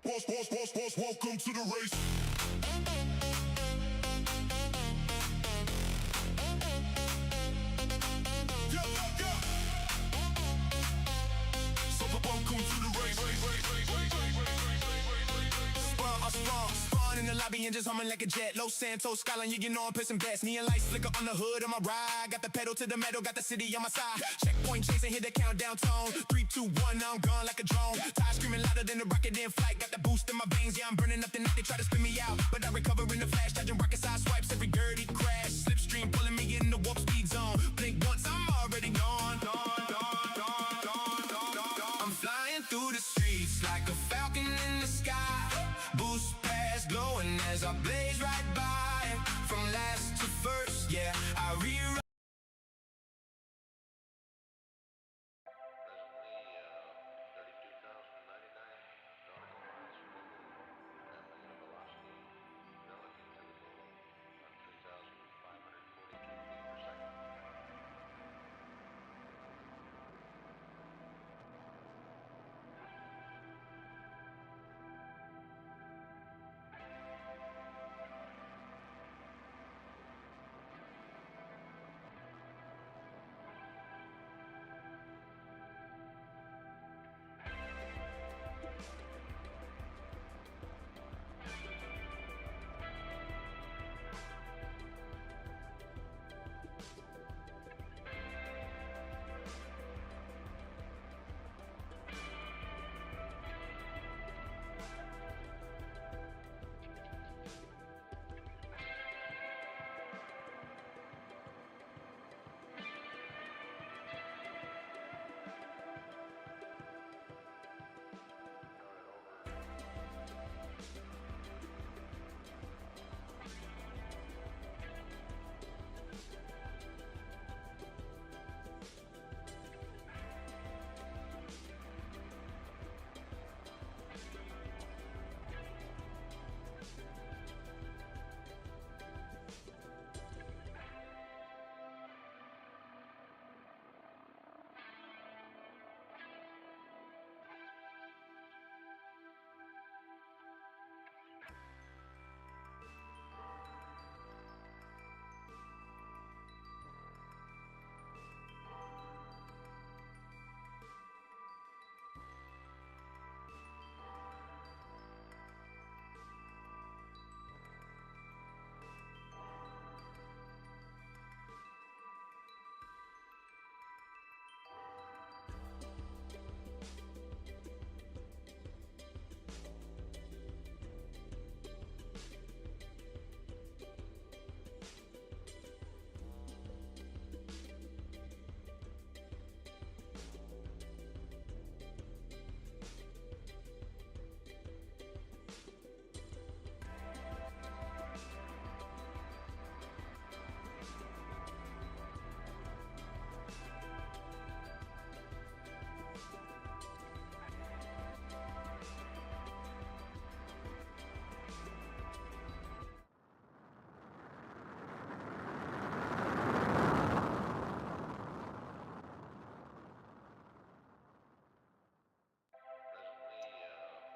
Welcome to the race. So welcome to the race. Spawn in the lobby and just humming like a jet. Los Santos skyline, you know I'm pissing best. Neon lights flicker on the hood of my ride. Got the pedal to the metal, got the city on my side. Checkpoint chasing, hit the countdown tone. 3, 2, 1, I'm gone like a drone. Tires screaming louder than the rocket in flight. Got the boost in my veins, yeah, I'm burning up the night. They try to spin me out, but I recover in the flash. Dodging rocket side swipes, every dirty crash. Slipstream pulling me in the warp speed zone. Blink once, I'm already gone. I'm flying through the streets like a falcon in the sky. Boost pass glowing as I blaze right by. From last to first, yeah, I rewrite.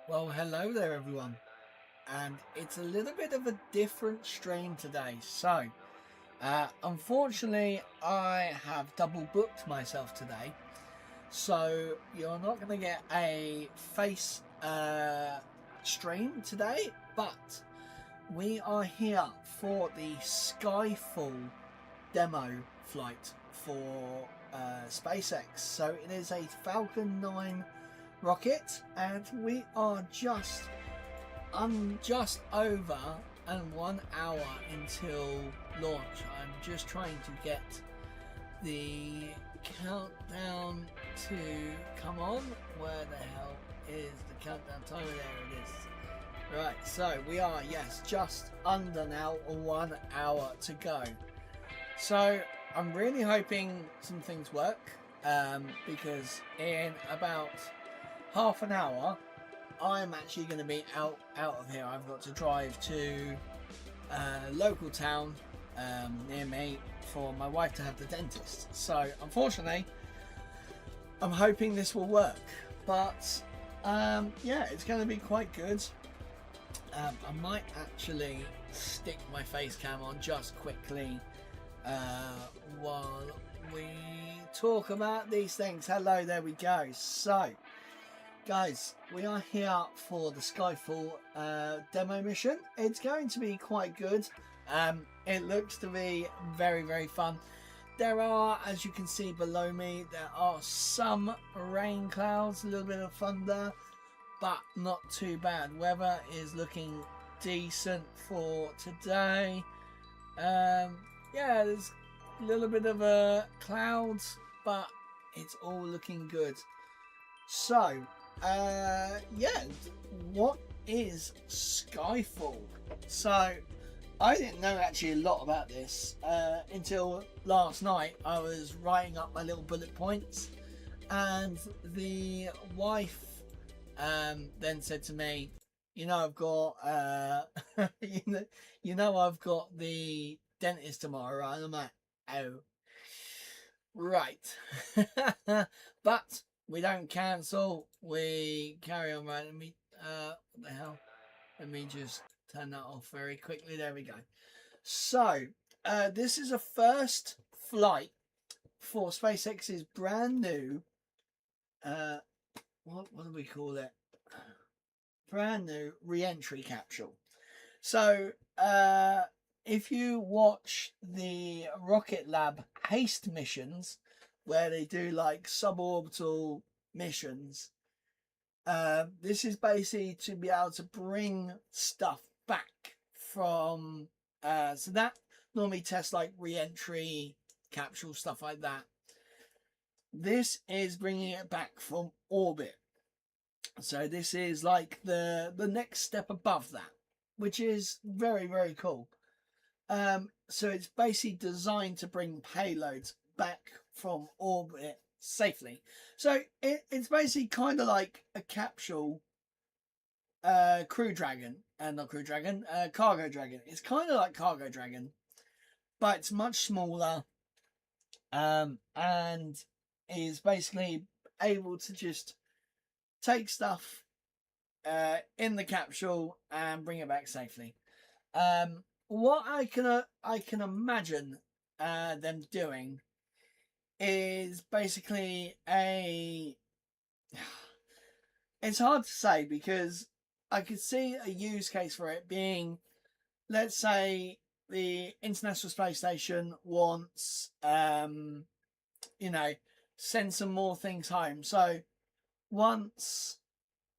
Well, hello there everyone, and it's a little bit of a different stream today. So, unfortunately, I have double booked myself today, so you're not going to get a face stream today, but we are here for the Skyfall demo flight for SpaceX. So it is a Falcon 9 rocket, and we are just over and 1 hour until launch. I'm just trying to get the countdown to come on. Where the hell is the countdown timer? There it is. Right, so we are, yes, just under now, 1 hour to go. So I'm really hoping some things work, because in about half an hour I'm actually going to be out of here. I've got to drive to a local town near me for my wife to have the dentist. So unfortunately I'm hoping this will work, but Yeah, it's going to be quite good. I might actually stick my face cam on just quickly while we talk about these things. Hello, there we go. So, guys, we are here for the Skyfall demo mission. It's going to be quite good. It looks to be very, very fun. There are, as you can see below me, there are some rain clouds, a little bit of thunder, but not too bad. Weather is looking decent for today. Yeah, there's a little bit of clouds, but it's all looking good. So, yeah, what is Skyfall? So, I didn't know actually a lot about this until last night. I was writing up my little bullet points, and the wife then said to me, "You know, I've got I've got the dentist tomorrow, right?" And I'm like, "Oh, right," but we don't cancel. We carry on. Right? Let me what the hell? Let me just turn that off very quickly. There we go. So, this is a first flight for SpaceX's brand new, what do we call it? Brand new reentry capsule. So, if you watch the Rocket Lab HASTE missions, where they do like suborbital missions, this is basically to be able to bring stuff back from so that normally tests like re-entry capsule, stuff like that. This is bringing it back from orbit, so this is like the next step above that, which is very, very cool. So it's basically designed to bring payloads back from orbit safely. So it's basically kind of like a capsule Crew Dragon, not Crew Dragon, Cargo Dragon. It's kind of like Cargo Dragon, but it's much smaller, and is basically able to just take stuff in the capsule and bring it back safely. What I can imagine them doing is basically it's hard to say, because I could see a use case for it being, let's say the International Space Station wants, send some more things home. So once,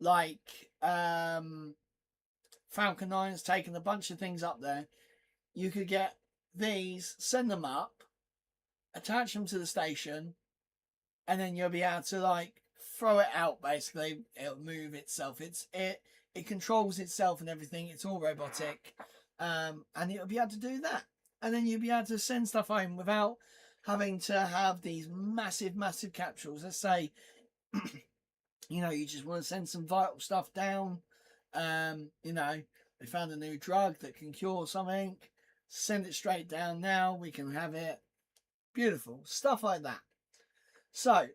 like, Falcon 9 has taken a bunch of things up there, you could get these, send them up, attach them to the station, and then you'll be able to like throw it out. Basically, it'll move itself. It controls itself and everything. It's all robotic, and it'll be able to do that. And then you'll be able to send stuff home without having to have these massive, massive capsules. Let's say, you just want to send some vital stuff down. They found a new drug that can cure something. Send it straight down now. We can have it. Beautiful stuff like that. So,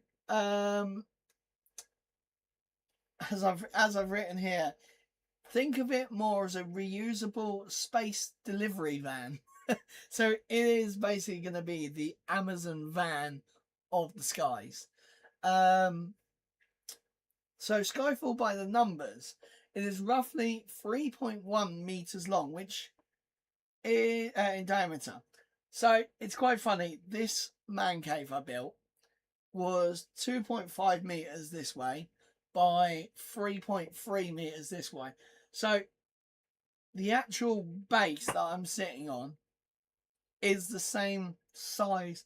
as I've written here, think of it more as a reusable space delivery van. So it is basically going to be the Amazon van of the skies. So Skyfall, by the numbers, it is roughly 3.1 meters long, which is in diameter. So it's quite funny. This man cave I built was 2.5 meters this way by 3.3 meters this way. So the actual base that I'm sitting on is the same size.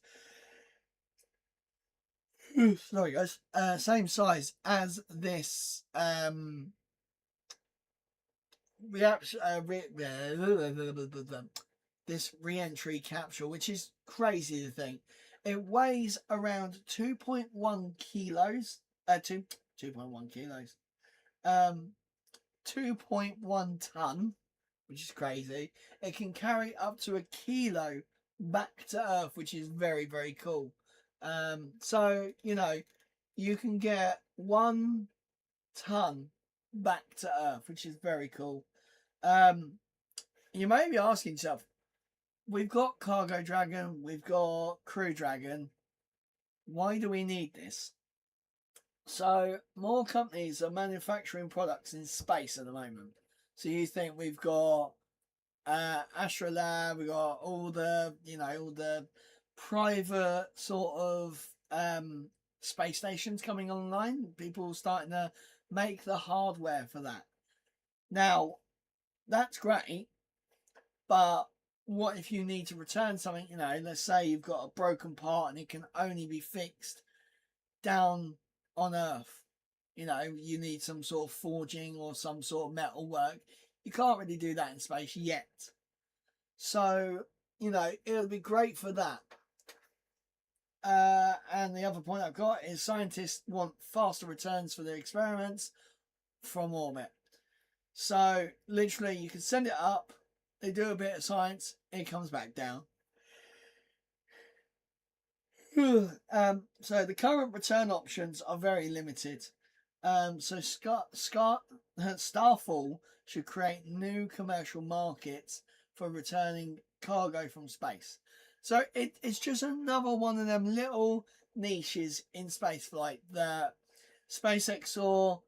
Sorry, guys. Same size as this this re-entry capsule, which is crazy to think. It weighs around 2.1 kilos. 2.1 kilos. 2.1 ton, which is crazy. It can carry up to a kilo back to Earth, which is very, very cool. So you can get one ton back to Earth, which is very cool. You may be asking yourself, we've got Cargo Dragon, we've got Crew Dragon. Why do we need this? So more companies are manufacturing products in space at the moment. So you think we've got Astrolab, we've got all the all the private sort of space stations coming online. People starting to make the hardware for that. Now that's great, but what if you need to return something? Let's say you've got a broken part and it can only be fixed down on Earth. You need some sort of forging or some sort of metal work. You can't really do that in space yet. So, it'll be great for that. And the other point I've got is scientists want faster returns for their experiments from orbit. So, literally, you can send it up, they do a bit of science, it comes back down. So the current return options are very limited. So Starfall should create new commercial markets for returning cargo from space. So it's just another one of them little niches in spaceflight that SpaceX saw.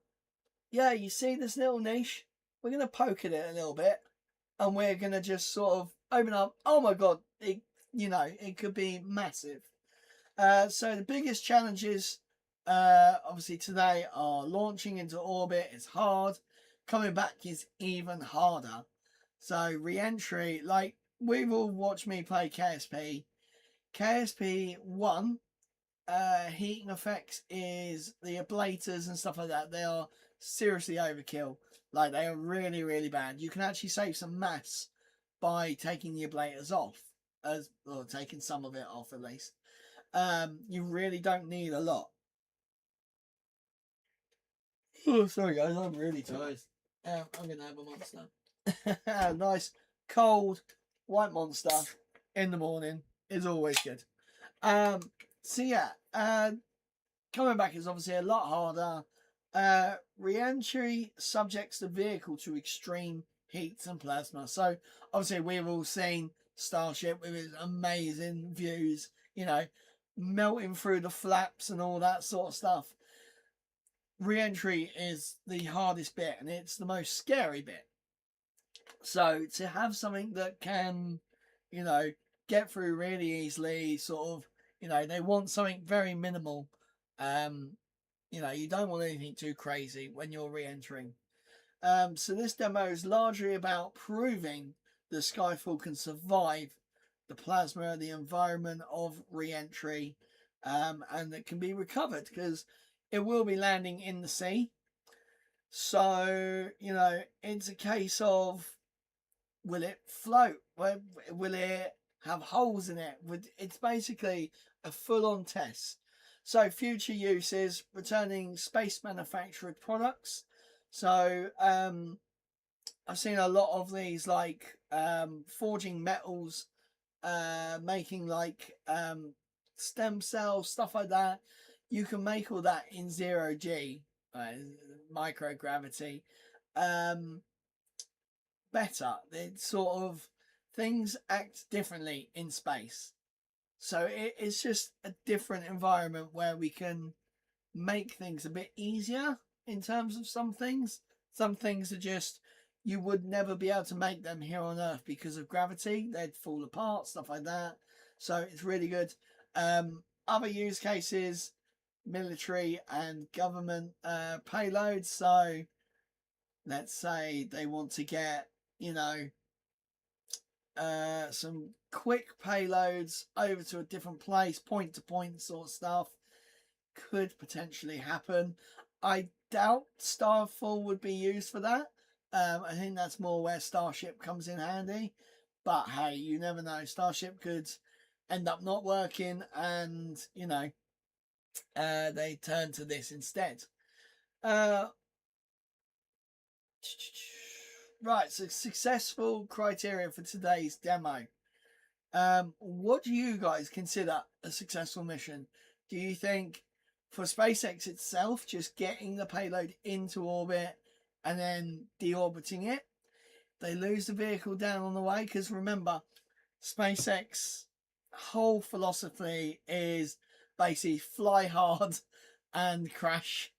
Yeah, you see this little niche? We're going to poke at it a little bit and we're going to just sort of open up. Oh my God, it could be massive. So the biggest challenges obviously today are launching into orbit is hard. Coming back is even harder. So re-entry, like we've all watched me play KSP. KSP 1, heating effects is the ablators and stuff like that. They are seriously overkill. Like they are really, really bad. You can actually save some mass by taking the ablators off, or taking some of it off at least. You really don't need a lot. Oh, sorry guys, I'm really tired. I'm gonna have a monster. Nice cold white monster in the morning is always good. So yeah, coming back is obviously a lot harder. Re-entry subjects the vehicle to extreme heats and plasma. So obviously we've all seen Starship with its amazing views, melting through the flaps and all that sort of stuff. Re-entry is the hardest bit and it's the most scary bit. So to have something that can, get through really easily, sort of, they want something very minimal. You don't want anything too crazy when you're re-entering. So this demo is largely about proving the Skyfall can survive the plasma, the environment of re-entry, and it can be recovered because it will be landing in the sea. So, it's a case of, will it float? Will it have holes in it? It's basically a full-on test. So future uses, returning space manufactured products. So I've seen a lot of these, like forging metals, making like stem cells, stuff like that. You can make all that in 0G, microgravity. Better. It's sort of, things act differently in space. So it's just a different environment where we can make things a bit easier in terms of some things. Some things are just, you would never be able to make them here on Earth because of gravity. They'd fall apart, stuff like that. So it's really good. Other use cases, military and government payloads. So let's say they want to get, some quick payloads over to a different place, point to point sort of stuff. Could potentially happen. I doubt Starfall would be used for that. I think that's more where Starship comes in handy. But hey, you never know. Starship could end up not working and, they turn to this instead. Right, so successful criteria for today's demo. What do you guys consider a successful mission? Do you think for SpaceX itself, just getting the payload into orbit and then deorbiting it, they lose the vehicle down on the way. Because remember, SpaceX whole philosophy is basically fly hard and crash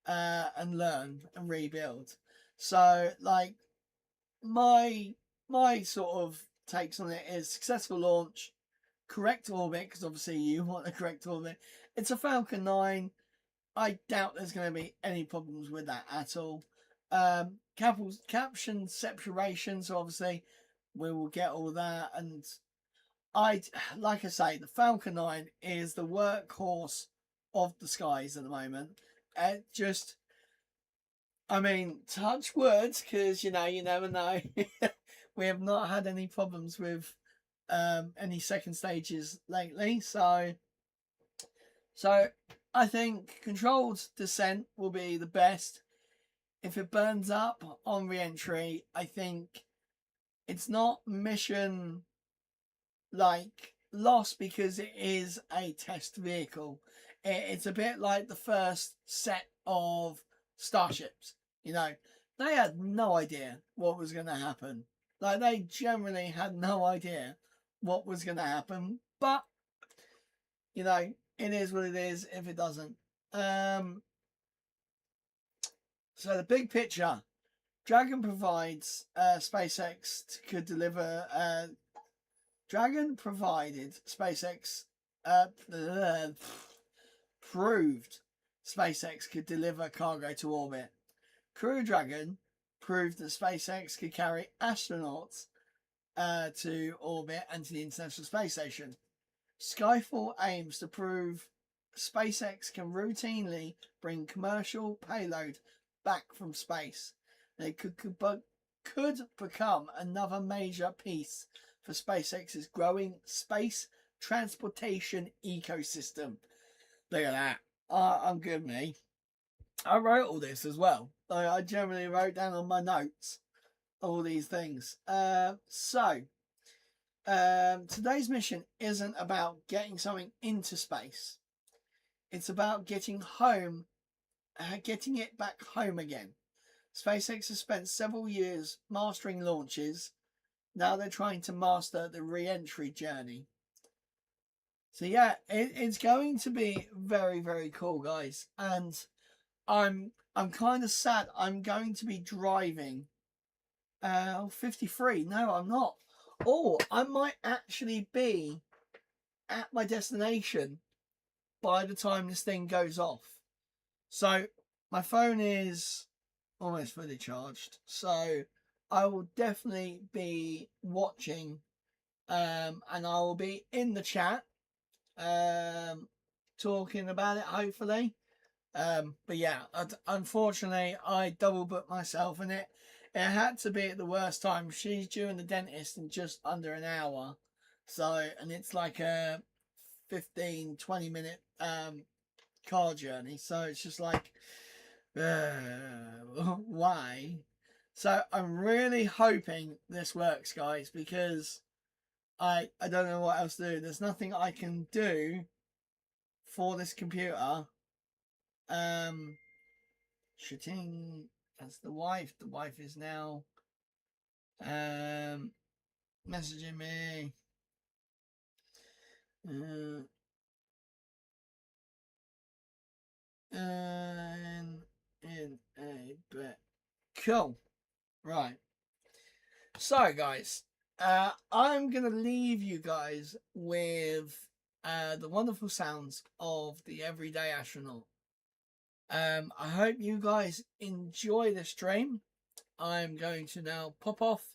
and learn and rebuild. So like my sort of takes on it is successful launch, correct orbit, because obviously you want a correct orbit. It's a Falcon 9. I doubt there's going to be any problems with that at all. Caption separation, so obviously we will get all that. And like I say, the Falcon 9 is the workhorse of the skies at the moment. I mean, touch words, because you never know. We have not had any problems with any second stages lately, so I think controlled descent will be the best. If it burns up on re-entry, I think it's not mission like lost, because it is a test vehicle. It's a bit like the first set of Starships. They had no idea what was going to happen. Like, they generally had no idea what was going to happen. But, it is what it is if it doesn't. So the big picture. Dragon provides SpaceX could deliver... Dragon provided SpaceX... proved SpaceX could deliver cargo to orbit. Crew Dragon proved that SpaceX could carry astronauts to orbit and to the International Space Station. Skyfall aims to prove SpaceX can routinely bring commercial payload back from space. They could become another major piece for SpaceX's growing space transportation ecosystem. Look at that. I'm good, me. I wrote all this as well. I generally wrote down on my notes all these things. Today's mission isn't about getting something into space. It's about getting it back home again. SpaceX has spent several years mastering launches. Now they're trying to master the re-entry journey. So yeah, it's going to be very, very cool, guys. And I'm kind of sad. I'm going to be driving 53. No, I'm not. Or I might actually be at my destination by the time this thing goes off. So my phone is almost fully charged. So I will definitely be watching and I will be in the chat talking about it, hopefully. But yeah, unfortunately I double booked myself, and it had to be at the worst time. She's due in the dentist in just under an hour, so, and it's like a 15-20 minute car journey, so it's just like why? So I'm really hoping this works, guys, because I don't know what else to do. There's nothing I can do for this computer. Shooting. That's the wife. The wife is now messaging me. And in a bit. Cool. Right. So, guys, I'm gonna leave you guys with the wonderful sounds of the Everyday Astronaut. I hope you guys enjoy the stream. I'm going to now pop off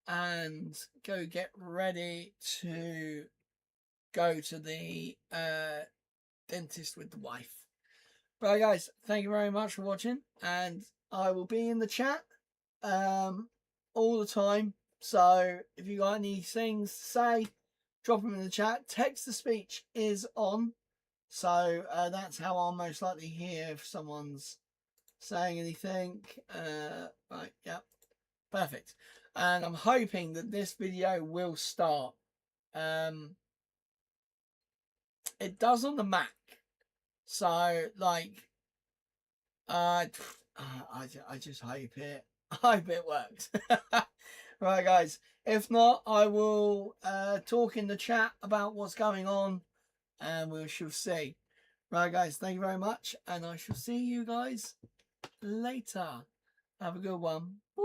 and go get ready to go to the dentist with the wife. Right, guys, thank you very much for watching, and I will be in the chat all the time. So if you got any things to say, drop them in the chat. Text to speech is on. So that's how I'll most likely hear if someone's saying anything. Right, yep, perfect. And I'm hoping that this video will start. It does on the Mac. So, like, I just hope it, I hope it works. Right, guys. If not, I will talk in the chat about what's going on, and we shall see. Right, guys. Thank you very much, and I shall see you guys later. Have a good one. Bye.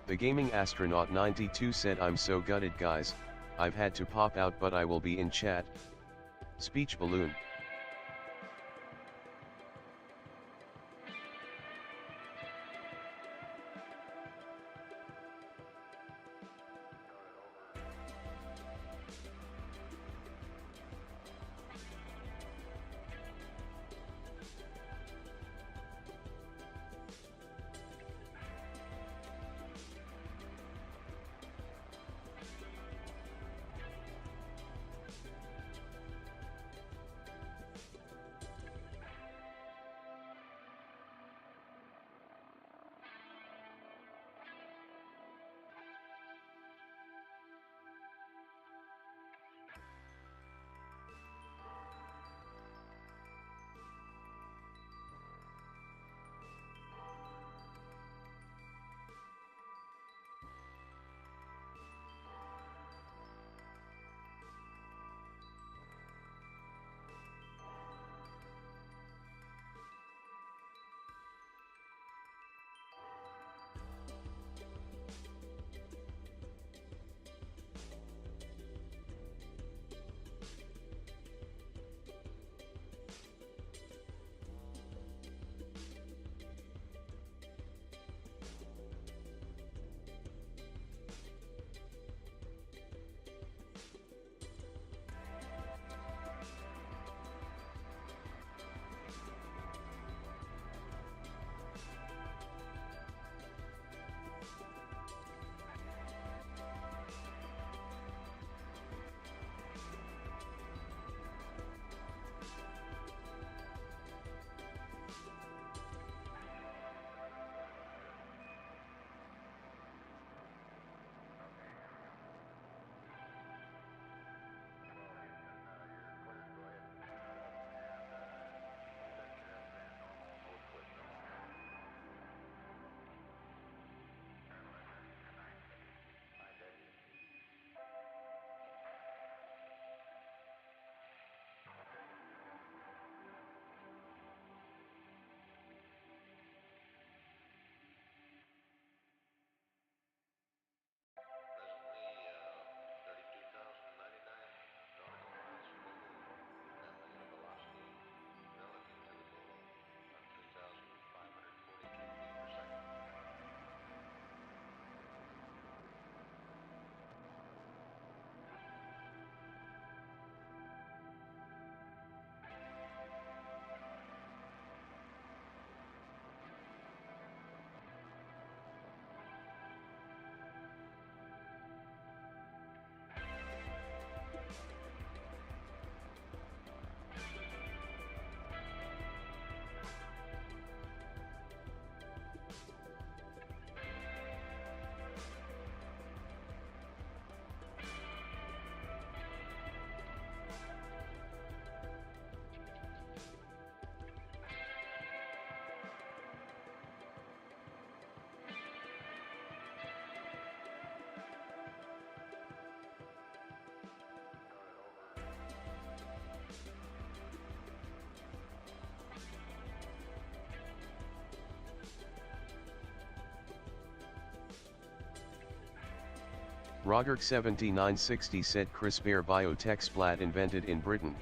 The gaming astronaut 92 said, "I'm so gutted guys, I've had to pop out, but I will be in chat." Speech balloon. Rogerk 7960 said, CRISPR biotech splat invented in Britain.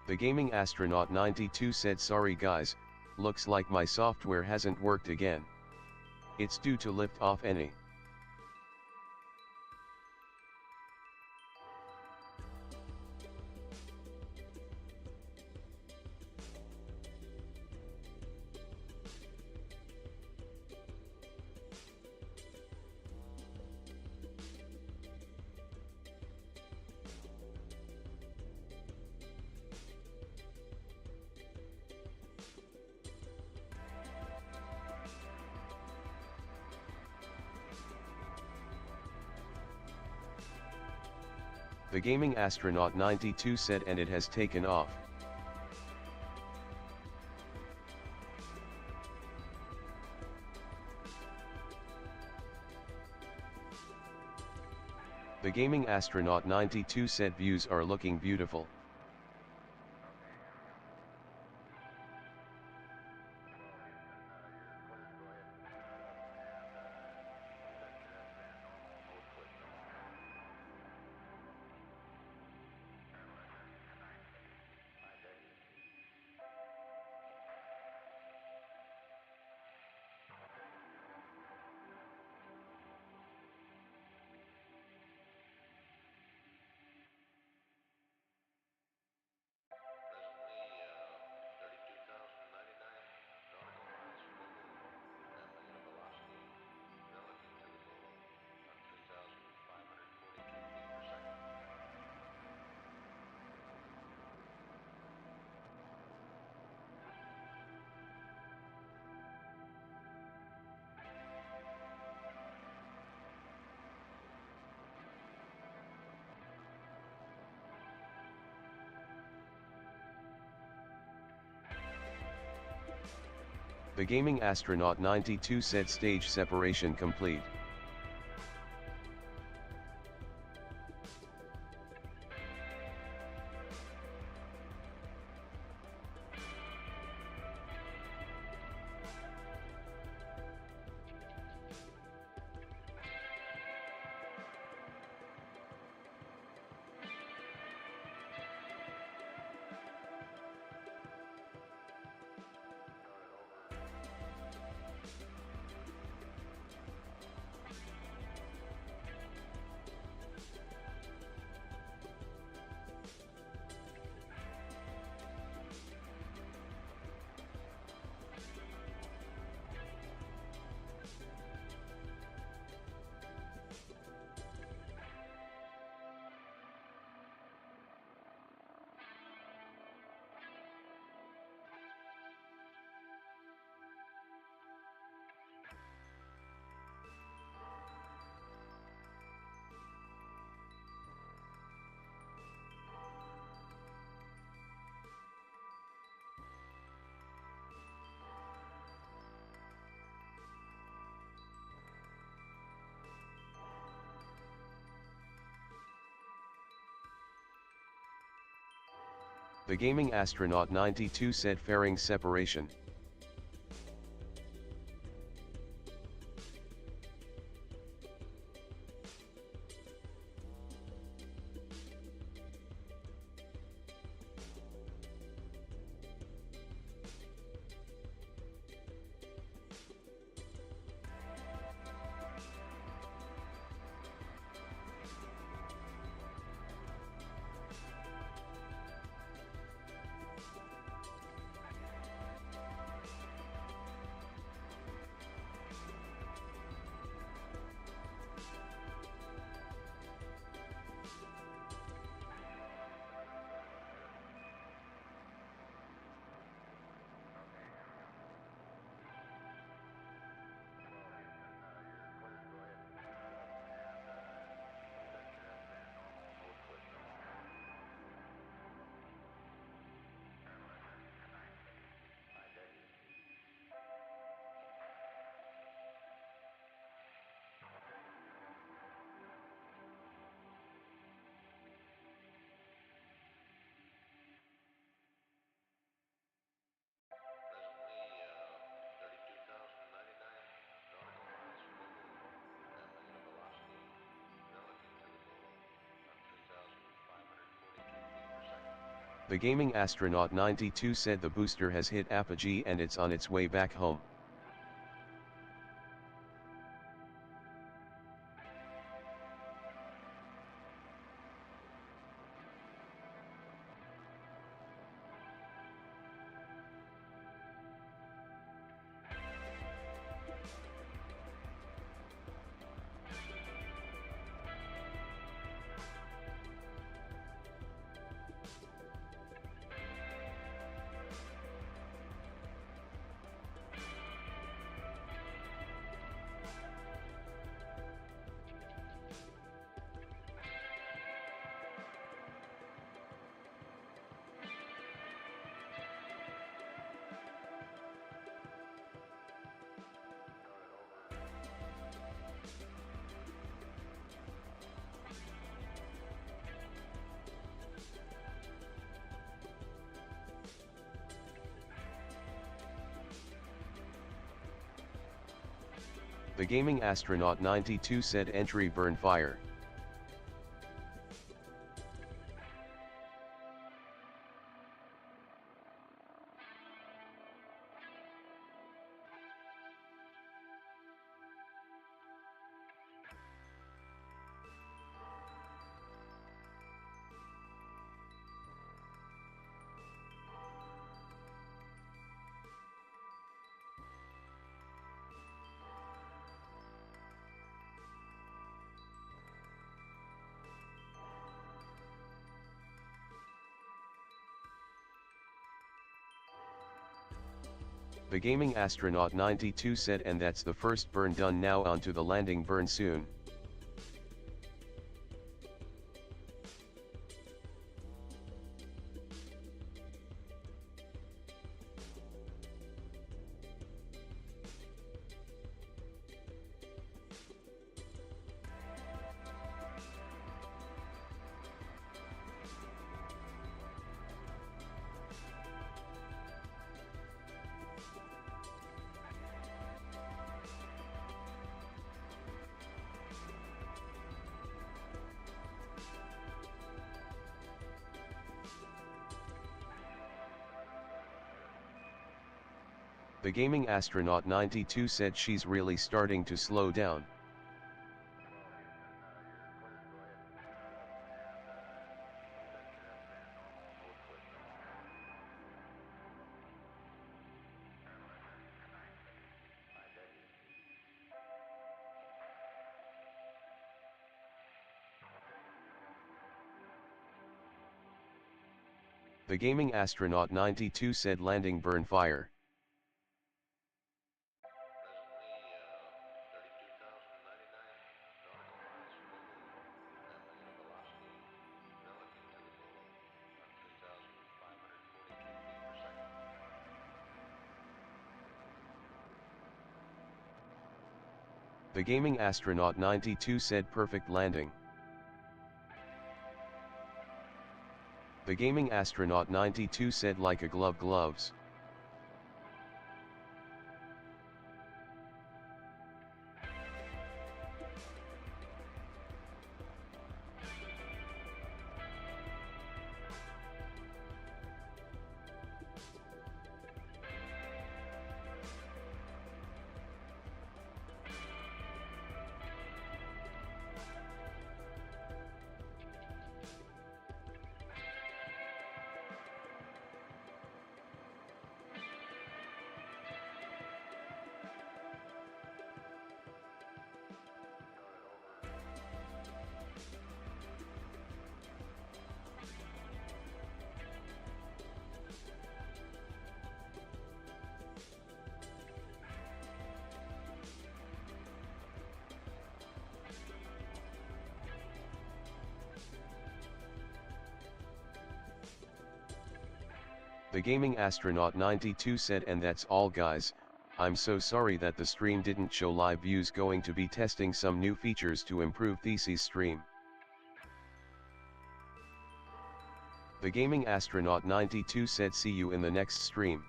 The gaming astronaut 92 said, "Sorry guys, looks like my software hasn't worked again. It's due to lift off any." The gaming astronaut 92 said, "And it has taken off." The gaming astronaut 92 said, "Views are looking beautiful." The gaming astronaut 92 said, "Stage separation complete." The gaming astronaut 92 said, "Fairing separation." The gaming astronaut 92 said the booster has hit apogee and it's on its way back home. The gaming astronaut 92 said entry burn fire. The gaming astronaut 92 said, and that's the first burn done, now on to the landing burn soon. The gaming astronaut 92 said she's really starting to slow down. The gaming astronaut 92 said landing burn fire. The gaming astronaut 92 said perfect landing. The gaming astronaut 92 said like a glove gloves. The gaming astronaut 92 said, and that's all guys, I'm so sorry that the stream didn't show live views, going to be testing some new features to improve Thesis stream. The gaming astronaut 92 said see you in the next stream.